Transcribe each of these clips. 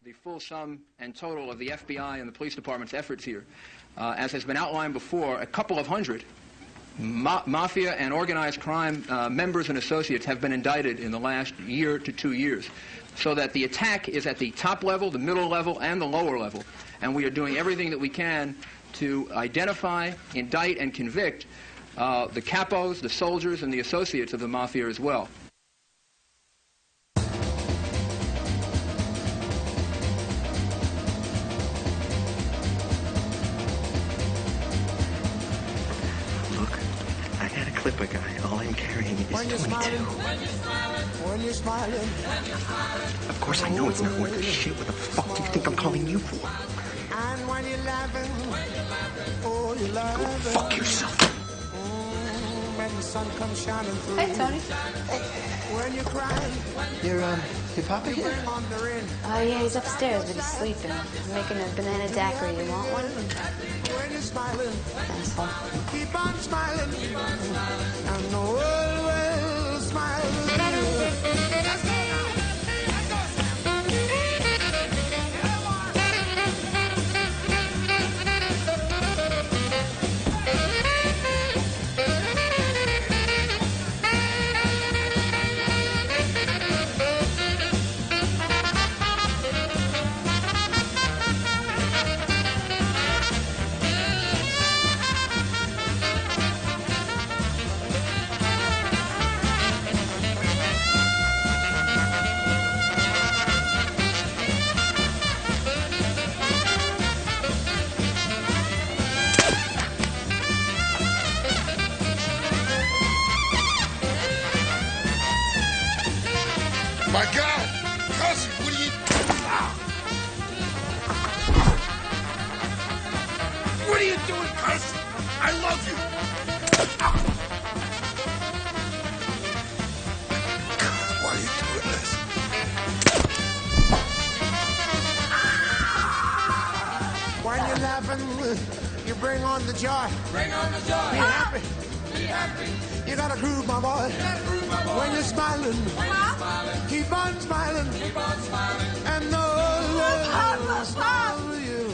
the full sum and total of the FBI and the police department's efforts here. As has been outlined before, a couple of hundred mafia and organized crime members and associates have been indicted in the last year to 2 years, so that the attack is at the top level, the middle level, and the lower level. And we are doing everything that we can to identify, indict, and convict the capos, the soldiers, and the associates of the mafia as well. Clip a guy. All I'm carrying is 22. When you're smiling. Of course I know it's not worth a shit. What the fuck do you think I'm calling you for? And when you're laughing, oh, you're laughing. Go fuck yourself. When the sun comes shining through. Hey, Tony. Hey. When you're crying. Your papa here? Oh, yeah, he's upstairs, but he's sleeping. I'm making a banana daiquiri. You want one? When you're smiling. Asshole. Keep on smiling. Keep on smiling. And the world will smile with you. Let's go. My God! Cousin, what are you... What are you doing, cousin? I love you! God, why are you doing this? When you're laughing, you bring on the joy. Bring on the joy! Be happy. Be happy! You gotta groove, my boy. You gotta groove, my boy. When you're smiling. When you're smiling. Keep on smiling. Keep on smiling. And the whole world will smile with you.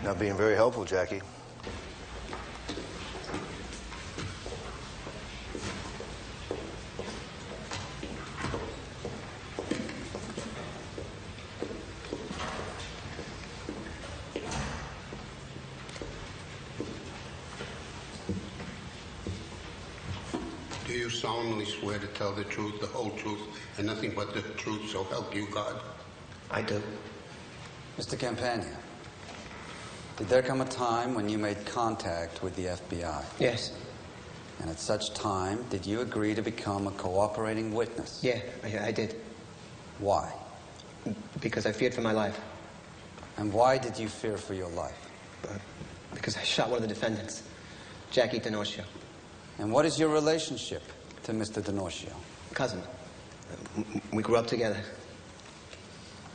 Not being very helpful, Jackie. Do you solemnly swear to tell the truth, the whole truth, and nothing but the truth, so help you God? I do. Mr. Campagna, did there come a time when you made contact with the FBI? Yes. And at such time, did you agree to become a cooperating witness? Yeah, I did. Why? Because I feared for my life. And why did you fear for your life? Because I shot one of the defendants, Jackie D'Onocio. And what is your relationship to Mr. D'Onocio? Cousin. We grew up together.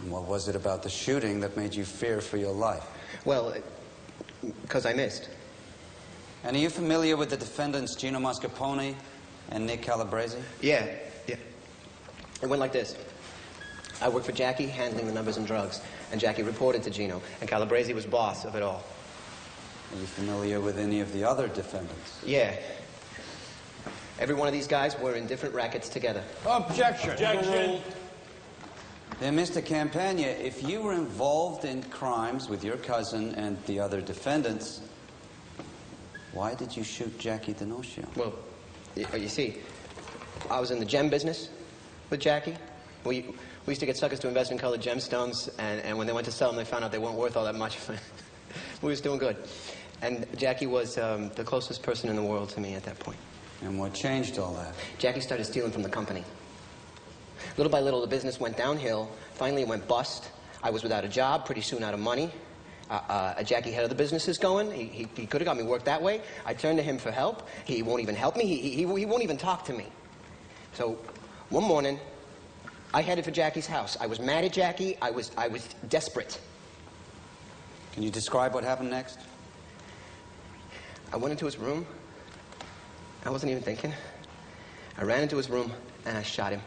And what was it about the shooting that made you fear for your life? Well, because I missed. And are you familiar with the defendants Gino Mascarpone and Nick Calabrese? Yeah. It went like this. I worked for Jackie, handling the numbers and drugs, and Jackie reported to Gino, and Calabrese was boss of it all. Are you familiar with any of the other defendants? Yeah. Every one of these guys were in different rackets together. Objection. Then, Mr. Campagna, if you were involved in crimes with your cousin and the other defendants, why did you shoot Jackie D'Onocio? Well, you see, I was in the gem business with Jackie. We used to get suckers to invest in colored gemstones, and when they went to sell them, they found out they weren't worth all that much. We was doing good. And Jackie was the closest person in the world to me at that point. And what changed all that? Jackie started stealing from the company. Little by little, the business went downhill. Finally, it went bust. I was without a job, pretty soon out of money. Jackie had other businesses going. He could have got me work that way. I turned to him for help. He won't even help me. He won't even talk to me. So one morning, I headed for Jackie's house. I was mad at Jackie. I was desperate. Can you describe what happened next? I went into his room. I wasn't even thinking. I ran into his room, and I shot him.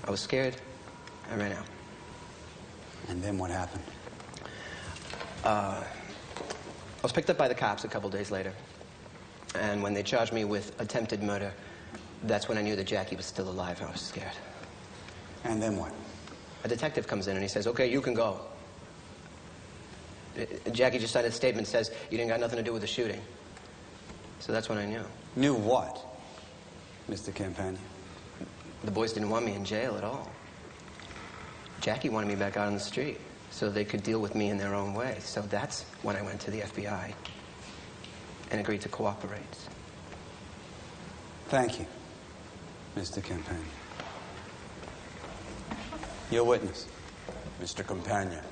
I was scared. I ran out. And then what happened? I was picked up by the cops a couple days later. And when they charged me with attempted murder, that's when I knew that Jackie was still alive. I was scared. And then what? A detective comes in and he says, "Okay, you can go." Jackie just signed a statement that says you didn't got nothing to do with the shooting. So that's when I knew. Knew what, Mr. Campagna? The boys didn't want me in jail at all. Jackie wanted me back out on the street so they could deal with me in their own way. So that's when I went to the FBI and agreed to cooperate. Thank you, Mr. Campagna. Your witness. Mr. Campagna,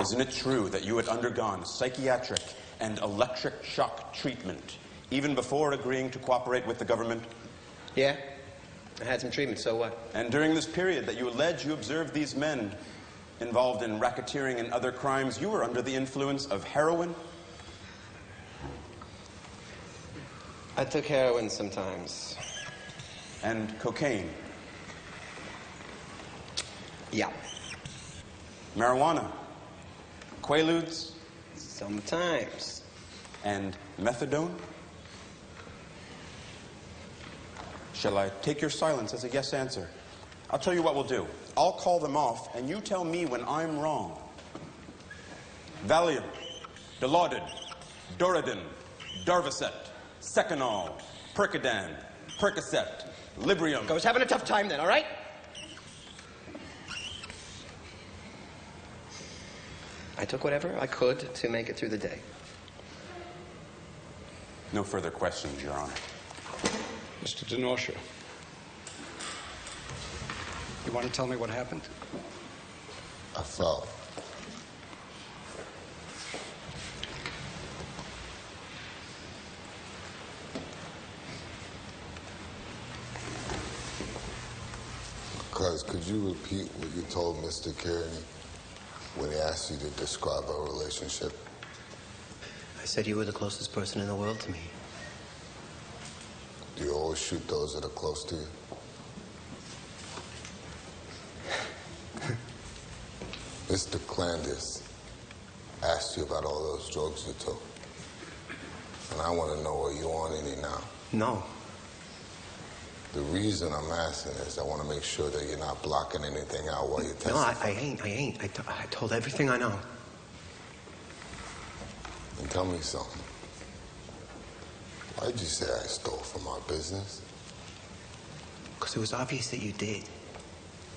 isn't it true that you had undergone psychiatric and electric shock treatment even before agreeing to cooperate with the government? Yeah, I had some treatment, so what? And during this period that you allege you observed these men involved in racketeering and other crimes, you were under the influence of heroin? I took heroin sometimes. And cocaine? Yeah. Marijuana? Quaaludes? Sometimes. And methadone? Shall I take your silence as a yes answer? I'll tell you what we'll do. I'll call them off, and you tell me when I'm wrong. Valium, Dilaudid, Doradin, Darvocet, Seconal, Percodan, Percocet, Librium. I was having a tough time then, all right? I took whatever I could to make it through the day. No further questions, Your Honor. Mr. DeNorcia, you want to tell me what happened? I fell. Cuz, could you repeat what you told Mr. Kearney when he asked you to describe our relationship? I said you were the closest person in the world to me. Do you always shoot those that are close to you? Mr. Clandis asked you about all those drugs you took. And I want to know, are you on any now? No. The reason I'm asking is I want to make sure that you're not blocking anything out while you're testifying. No, I ain't. I told everything I know. And tell me something. Why'd you say I stole from our business? Because it was obvious that you did.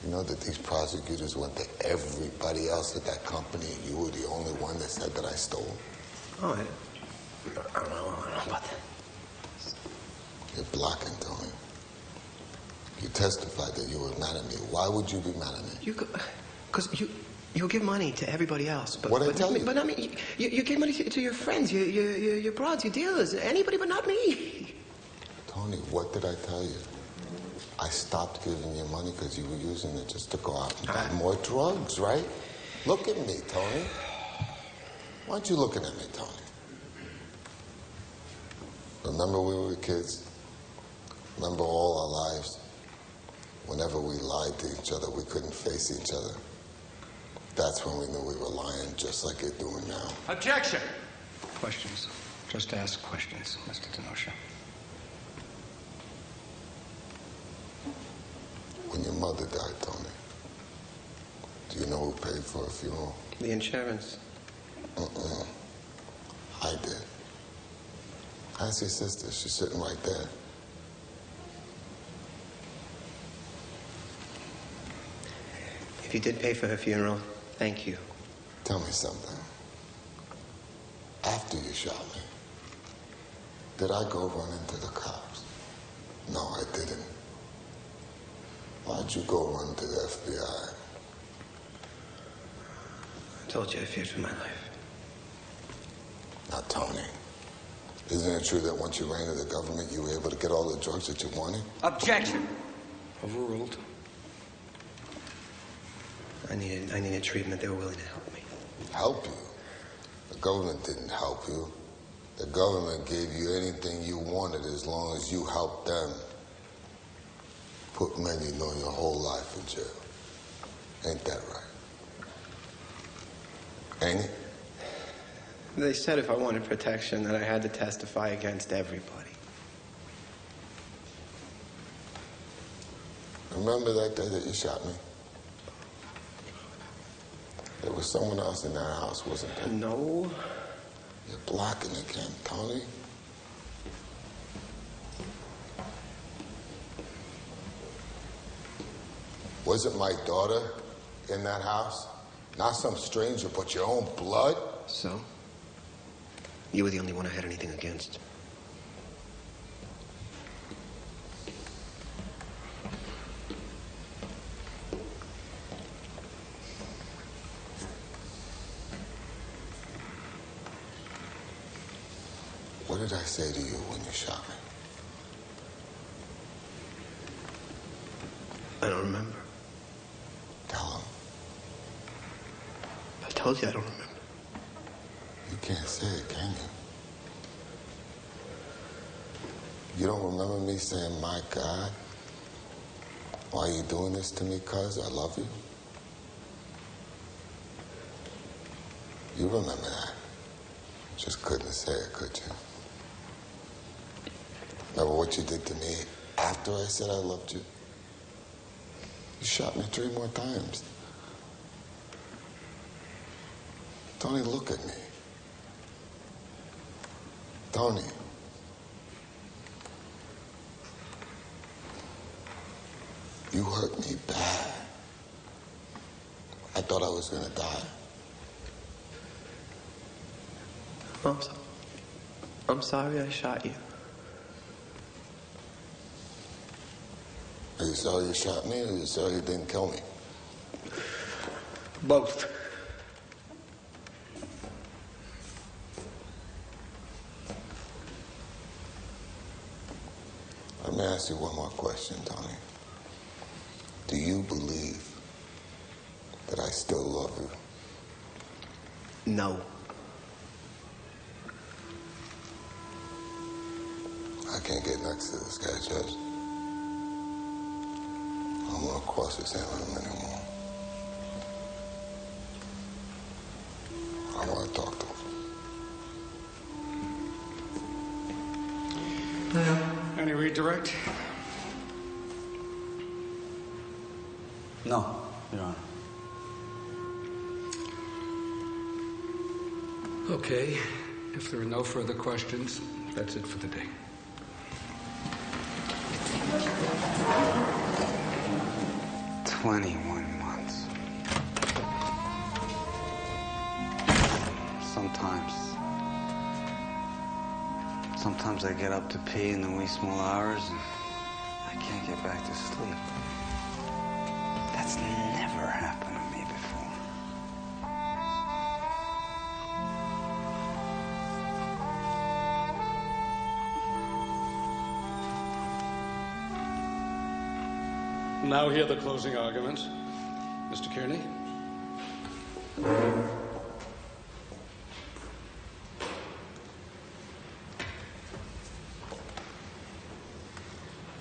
You know that these prosecutors went to everybody else at that company, and you were the only one that said that I stole? Oh, I don't know about that. You're blocking, Tony. You testified that you were mad at me. Why would you be mad at me? Because you give money to everybody else. But, What'd I tell you? But I mean, you give money to your friends, your broads, your dealers, anybody but not me. Tony, what did I tell you? I stopped giving you money because you were using it just to go out and buy more drugs, right? Look at me, Tony. Why aren't you looking at me, Tony? Remember we were kids? Remember all our lives? Whenever we lied to each other, we couldn't face each other. That's when we knew we were lying, just like you're doing now. Objection! Questions. Just ask questions, Mr. DeNorcia. When your mother died, Tony, do you know who paid for her funeral? The insurance. I did. Ask your sister. She's sitting right there. If you did pay for her funeral, thank you. Tell me something. After you shot me, did I go run into the cops? No, I didn't. Why'd you go run to the FBI? I told you I feared for my life. Now, Tony, isn't it true that once you ran to the government, you were able to get all the drugs that you wanted? Objection! Overruled. I needed treatment. They were willing to help me. Help you? The government didn't help you. The government gave you anything you wanted as long as you helped them. Put men you know your whole life in jail. Ain't that right? Ain't it? They said if I wanted protection that I had to testify against everybody. Remember that day that you shot me? There was someone else in that house, wasn't there? No. You're blocking again, Tony. Wasn't my daughter in that house? Not some stranger, but your own blood? So? You were the only one I had anything against. What did I say to you when you shot me? I don't remember. Tell him. I told you I don't remember. You can't say it, can you? You don't remember me saying, my God, why are you doing this to me, cuz I love you? You remember that. Just couldn't say it, could you? Remember what you did to me after I said I loved you? You shot me 3 more times. Tony, look at me. Tony. You hurt me bad. I thought I was gonna die. I'm sorry I shot you. Are you sorry you shot me, or are you sorry you didn't kill me? Both. Let me ask you one more question, Tony. Do you believe that I still love you? No. I can't get next to this guy, Judge. I don't want to cross-examine him anymore. I want to talk to him. Any redirect? No, Your Honor. Okay. If there are no further questions, that's it for the day. "21 months. Sometimes I get up to pee in the wee small hours and I can't get back to sleep. That's never happened to me before. Now hear the closing argument. Mr. Kearney?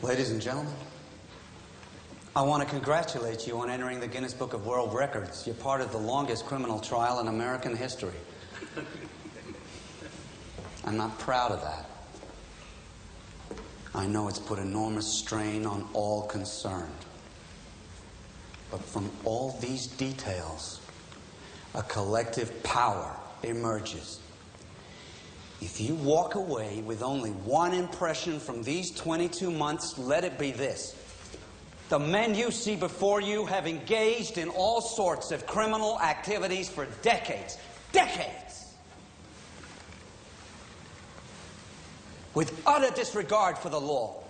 Ladies and gentlemen, I want to congratulate you on entering the Guinness Book of World Records. You're part of the longest criminal trial in American history. I'm not proud of that. I know it's put enormous strain on all concerned. But from all these details, a collective power emerges. If you walk away with only one impression from these 22 months, let it be this. The men you see before you have engaged in all sorts of criminal activities for decades. Decades! With utter disregard for the law.